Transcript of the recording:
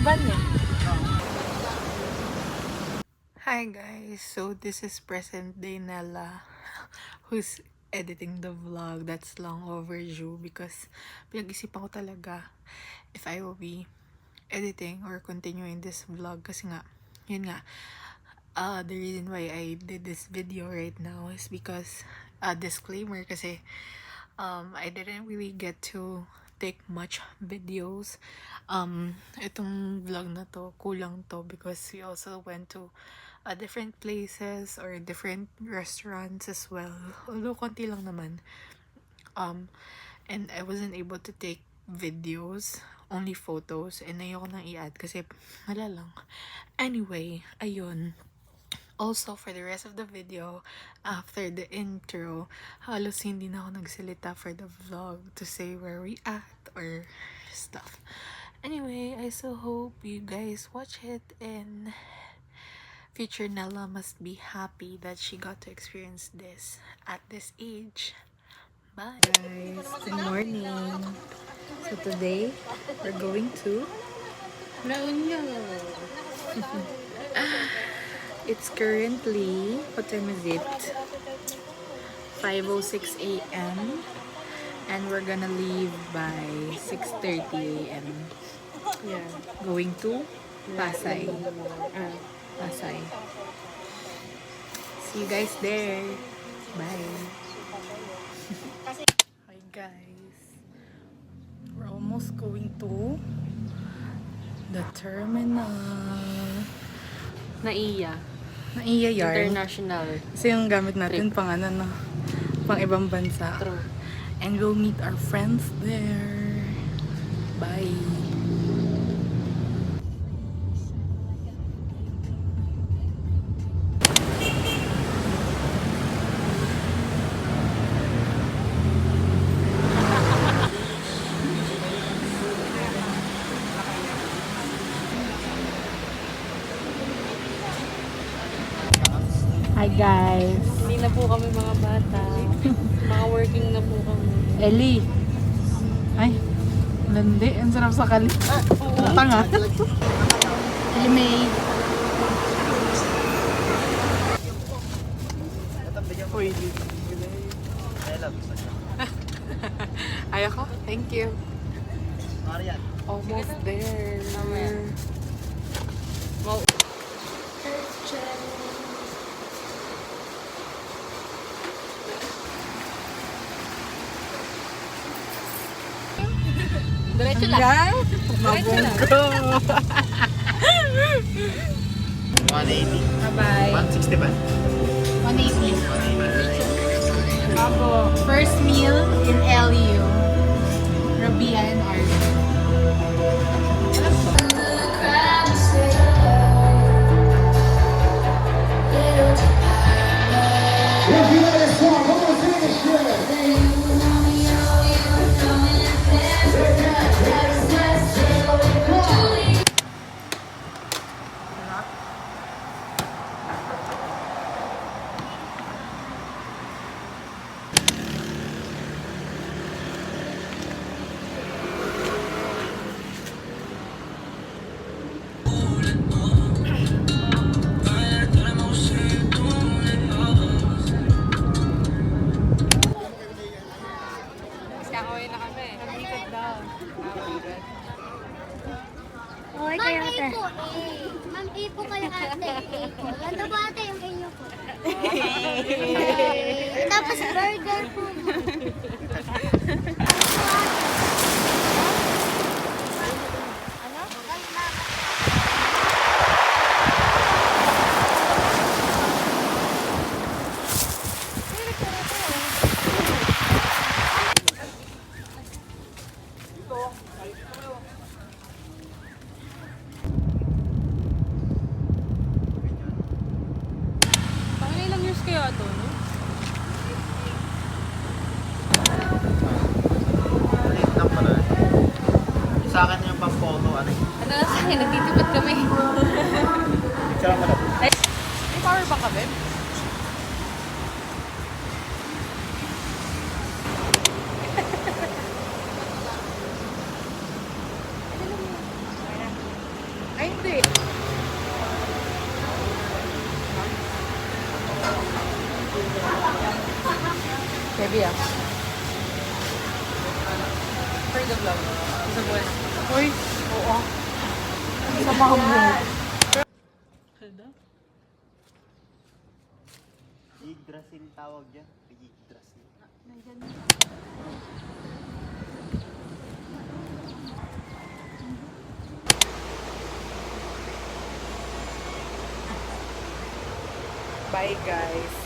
van eh. Hi guys, so this is present day Nella who's editing the vlog that's long overdue because pinag-isipan ko talaga if I will be editing or continuing this vlog kasi nga, yun nga, the reason why I did this video right now is because, disclaimer kasi, I didn't really get to take much videos. Itong vlog na to, kulang to because we also went to different places or different restaurants as well. Although konti lang naman. And I wasn't able to take videos, only photos, and ayoko nang i-add kasi wala lang. Anyway, ayun. Also, for the rest of the video, after the intro, halos hindi na ako nagsalita for the vlog to say where we at or stuff. Anyway, I so hope you guys watch it and future Nella must be happy that she got to experience this at this age. Bye guys, good morning. So today, we're going to La Union. It's currently, what time is it? 5:06 a.m. and we're gonna leave by 6:30 a.m. Yeah. Going to Pasay. Pasay. See you guys there. Bye. Hi guys. We're almost going to the terminal. Naiya. Naiya yarn. International. Kasi yung gamit natin pang ano no, pang ibang bansa. True. And we'll meet our friends there. Bye. Hi guys. Hindi na po kami mga bata. Mga working na po kami. Ellie. Ay, landi. Ang sarap sa kali. Tanga. Ellie May. Ayoko. Thank you. Almost there. Wow. Diretso lang. Mabunggo. 180. Bye-bye. 160 ba? 180. Ako, first meal in LU. Rabia and Arya. Kakawin na kami. Nag-ikot daw. Okay kayo ate. Ma'am A po kayo ate. Ganda po ate yung inyo po. Tapos burger po. Pangilang years kaya ito, no? Late lang pala. Sa akin yung pang-photo, ano? Ano na sa akin? Nagtitipid kami. Picture mo na. May power bank ka, babe? Dali. Baby ah. For the vlog. Sa buwan. Uy, oo. Sa mga mo. Kada? Yggdrasil tawag dyan. Yggdrasil. Bye guys.